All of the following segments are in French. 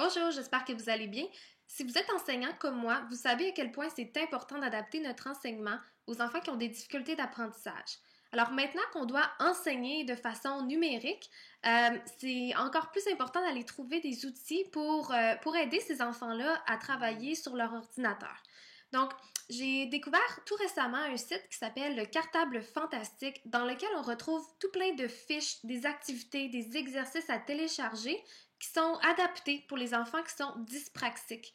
Bonjour, j'espère que vous allez bien. Si vous êtes enseignant comme moi, vous savez à quel point c'est important d'adapter notre enseignement aux enfants qui ont des difficultés d'apprentissage. Alors maintenant qu'on doit enseigner de façon numérique, c'est encore plus important d'aller trouver des outils pour aider ces enfants-là à travailler sur leur ordinateur. Donc, j'ai découvert tout récemment un site qui s'appelle le Cartable Fantastique, dans lequel on retrouve tout plein de fiches, des activités, des exercices à télécharger qui sont adaptés pour les enfants qui sont dyspraxiques.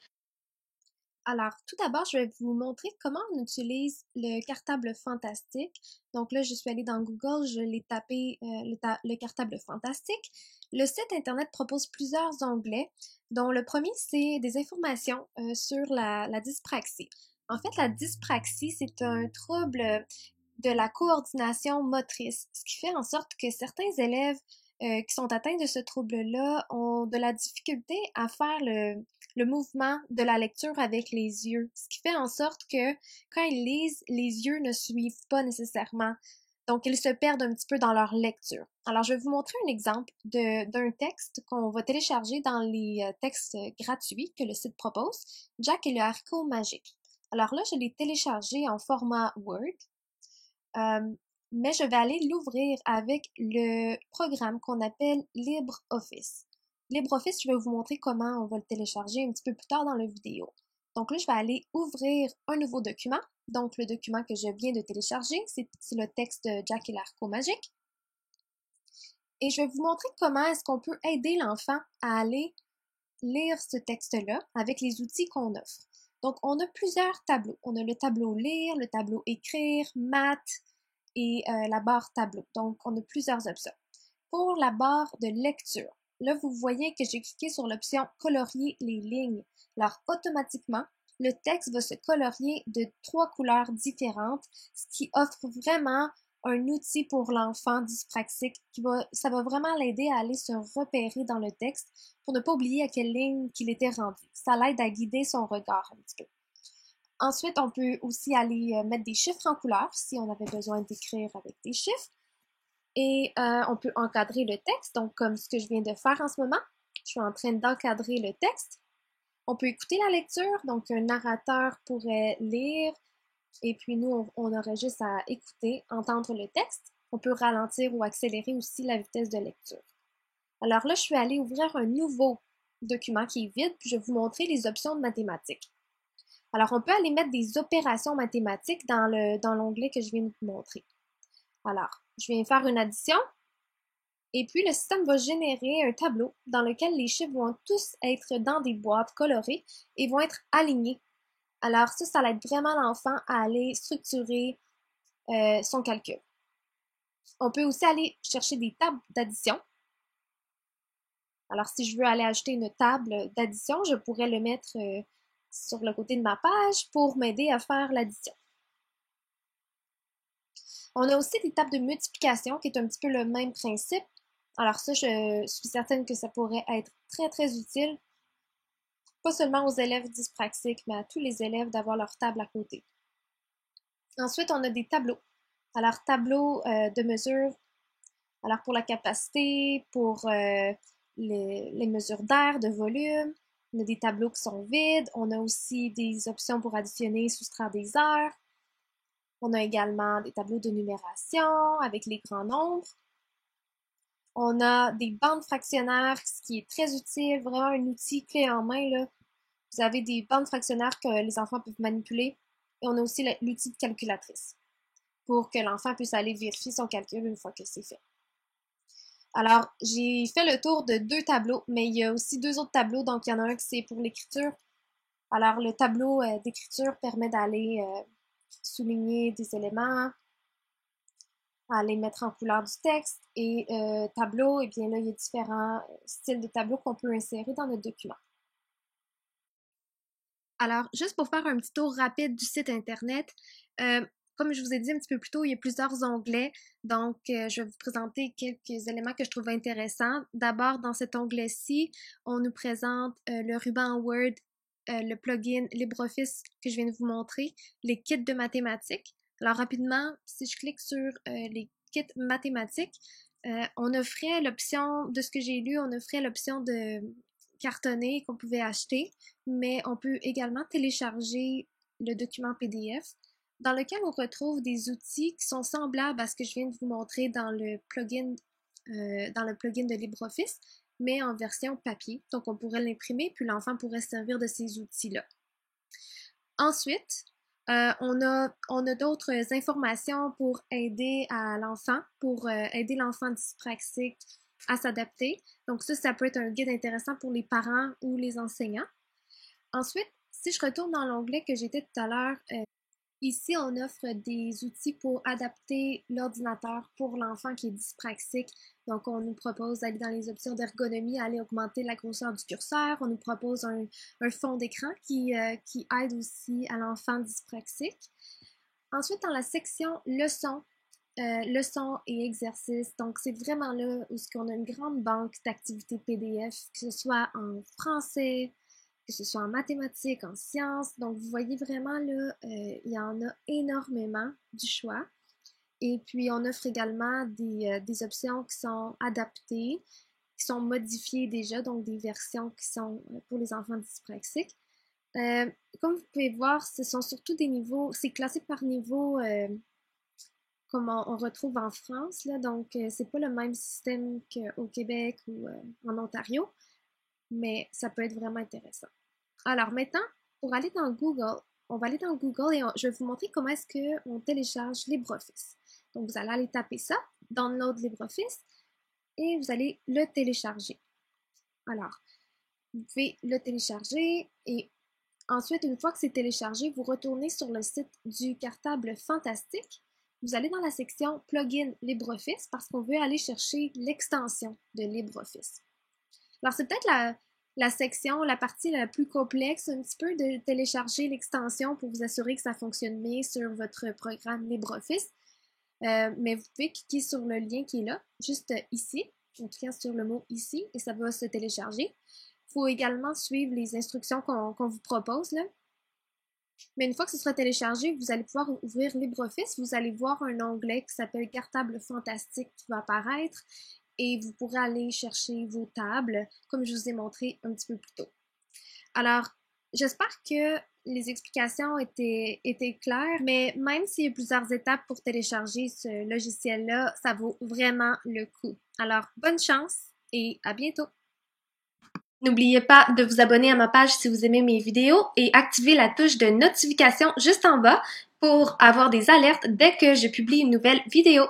Alors, tout d'abord, je vais vous montrer comment on utilise le cartable fantastique. Donc là, je suis allée dans Google, je l'ai tapé le cartable fantastique. Le site Internet propose plusieurs onglets, dont le premier, c'est des informations sur la dyspraxie. En fait, la dyspraxie, c'est un trouble de la coordination motrice, ce qui fait en sorte que certains élèves qui sont atteints de ce trouble-là ont de la difficulté à faire le mouvement de la lecture avec les yeux, ce qui fait en sorte que quand ils lisent, les yeux ne suivent pas nécessairement. Donc, ils se perdent un petit peu dans leur lecture. Alors, je vais vous montrer un exemple d'un texte qu'on va télécharger dans les textes gratuits que le site propose, Jack et le haricot magique. Alors là, je l'ai téléchargé en format Word, mais je vais aller l'ouvrir avec le programme qu'on appelle LibreOffice. LibreOffice, je vais vous montrer comment on va le télécharger un petit peu plus tard dans la vidéo. Donc là, je vais aller ouvrir un nouveau document. Donc, le document que je viens de télécharger, c'est le texte de Jack et l'haricot magique. Et je vais vous montrer comment est-ce qu'on peut aider l'enfant à aller lire ce texte-là avec les outils qu'on offre. Donc, on a plusieurs tableaux. On a le tableau lire, le tableau écrire, maths et la barre tableau. Donc, on a plusieurs options. Pour la barre de lecture, là, vous voyez que j'ai cliqué sur l'option colorier les lignes. Alors, automatiquement, le texte va se colorier de 3 couleurs différentes, ce qui offre vraiment un outil pour l'enfant dyspraxique ça va vraiment l'aider à aller se repérer dans le texte pour ne pas oublier à quelle ligne qu'il était rendu. Ça l'aide à guider son regard un petit peu. Ensuite, on peut aussi aller mettre des chiffres en couleur si on avait besoin d'écrire avec des chiffres. Et on peut encadrer le texte, donc comme ce que je viens de faire en ce moment. Je suis en train d'encadrer le texte. On peut écouter la lecture, donc un narrateur pourrait lire et puis nous, on aurait juste à écouter, entendre le texte. On peut ralentir ou accélérer aussi la vitesse de lecture. Alors là, je suis allée ouvrir un nouveau document qui est vide, puis je vais vous montrer les options de mathématiques. Alors, on peut aller mettre des opérations mathématiques dans l'onglet que je viens de vous montrer. Alors, je viens faire une addition, et puis le système va générer un tableau dans lequel les chiffres vont tous être dans des boîtes colorées et vont être alignés. Alors ça aide vraiment l'enfant à aller structurer son calcul. On peut aussi aller chercher des tables d'addition. Alors si je veux aller ajouter une table d'addition, je pourrais le mettre sur le côté de ma page pour m'aider à faire l'addition. On a aussi des tables de multiplication qui est un petit peu le même principe. Alors ça, je suis certaine que ça pourrait être très, très utile, pas seulement aux élèves dyspraxiques, mais à tous les élèves d'avoir leur table à côté. Ensuite, on a des tableaux. Alors, tableau de mesure, alors pour la capacité, pour les mesures d'air, de volume. On a des tableaux qui sont vides. On a aussi des options pour additionner, soustraire des heures. On a également des tableaux de numération avec les grands nombres. On a des bandes fractionnaires, ce qui est très utile, vraiment un outil clé en main, là. Vous avez des bandes fractionnaires que les enfants peuvent manipuler. Et on a aussi l'outil de calculatrice pour que l'enfant puisse aller vérifier son calcul une fois que c'est fait. Alors, j'ai fait le tour de 2 tableaux, mais il y a aussi 2 autres tableaux. Donc, il y en a un qui c'est pour l'écriture. Alors, le tableau d'écriture permet d'aller souligner des éléments, aller mettre en couleur du texte. Et tableau, eh bien là, il y a différents styles de tableaux qu'on peut insérer dans notre document. Alors, juste pour faire un petit tour rapide du site Internet, comme je vous ai dit un petit peu plus tôt, il y a plusieurs onglets, donc je vais vous présenter quelques éléments que je trouve intéressants. D'abord, dans cet onglet-ci, on nous présente le ruban Word, le plugin LibreOffice que je viens de vous montrer, les kits de mathématiques. Alors rapidement, si je clique sur les kits mathématiques, on offrait l'option, de ce que j'ai lu, on offrait l'option de cartonné qu'on pouvait acheter, mais on peut également télécharger le document PDF dans lequel on retrouve des outils qui sont semblables à ce que je viens de vous montrer dans le plugin de LibreOffice, mais en version papier. Donc, on pourrait l'imprimer, puis l'enfant pourrait se servir de ces outils-là. Ensuite, on a d'autres informations pour aider à l'enfant, pour aider l'enfant dyspraxique à s'adapter. Donc ça peut être un guide intéressant pour les parents ou les enseignants. Ensuite, si je retourne dans l'onglet que j'étais tout à l'heure, ici, on offre des outils pour adapter l'ordinateur pour l'enfant qui est dyspraxique. Donc, on nous propose d'aller dans les options d'ergonomie, aller augmenter la grosseur du curseur. On nous propose un fond d'écran qui aide aussi à l'enfant dyspraxique. Ensuite, dans la section leçons et exercices. Donc, c'est vraiment là où on a une grande banque d'activités PDF, que ce soit en français, que ce soit en mathématiques, en sciences. Donc, vous voyez vraiment là, il y en a énormément du choix. Et puis, on offre également des options qui sont adaptées, qui sont modifiées déjà, donc des versions qui sont pour les enfants dyspraxiques. Comme vous pouvez voir, ce sont surtout des niveaux, c'est classé par niveau comme on retrouve en France, là, donc c'est pas le même système qu'au Québec ou en Ontario, mais ça peut être vraiment intéressant. Alors maintenant, pour aller dans Google, on va aller dans Google et je vais vous montrer comment est-ce qu'on télécharge LibreOffice. Donc vous allez aller taper ça, Download LibreOffice, et vous allez le télécharger. Alors, vous pouvez le télécharger et ensuite, une fois que c'est téléchargé, vous retournez sur le site du Cartable Fantastique. Vous allez dans la section Plugin LibreOffice parce qu'on veut aller chercher l'extension de LibreOffice. Alors, c'est peut-être la partie la plus complexe, un petit peu, de télécharger l'extension pour vous assurer que ça fonctionne bien sur votre programme LibreOffice. Mais vous pouvez cliquer sur le lien qui est là, juste ici, en tout cas sur le mot ici, et ça va se télécharger. Il faut également suivre les instructions qu'on vous propose, là. Mais une fois que ce sera téléchargé, vous allez pouvoir ouvrir LibreOffice. Vous allez voir un onglet qui s'appelle Cartable Fantastique qui va apparaître et vous pourrez aller chercher vos tables, comme je vous ai montré un petit peu plus tôt. Alors, j'espère que les explications étaient claires, mais même s'il y a plusieurs étapes pour télécharger ce logiciel-là, ça vaut vraiment le coup. Alors, bonne chance et à bientôt! N'oubliez pas de vous abonner à ma page si vous aimez mes vidéos et activer la touche de notification juste en bas pour avoir des alertes dès que je publie une nouvelle vidéo.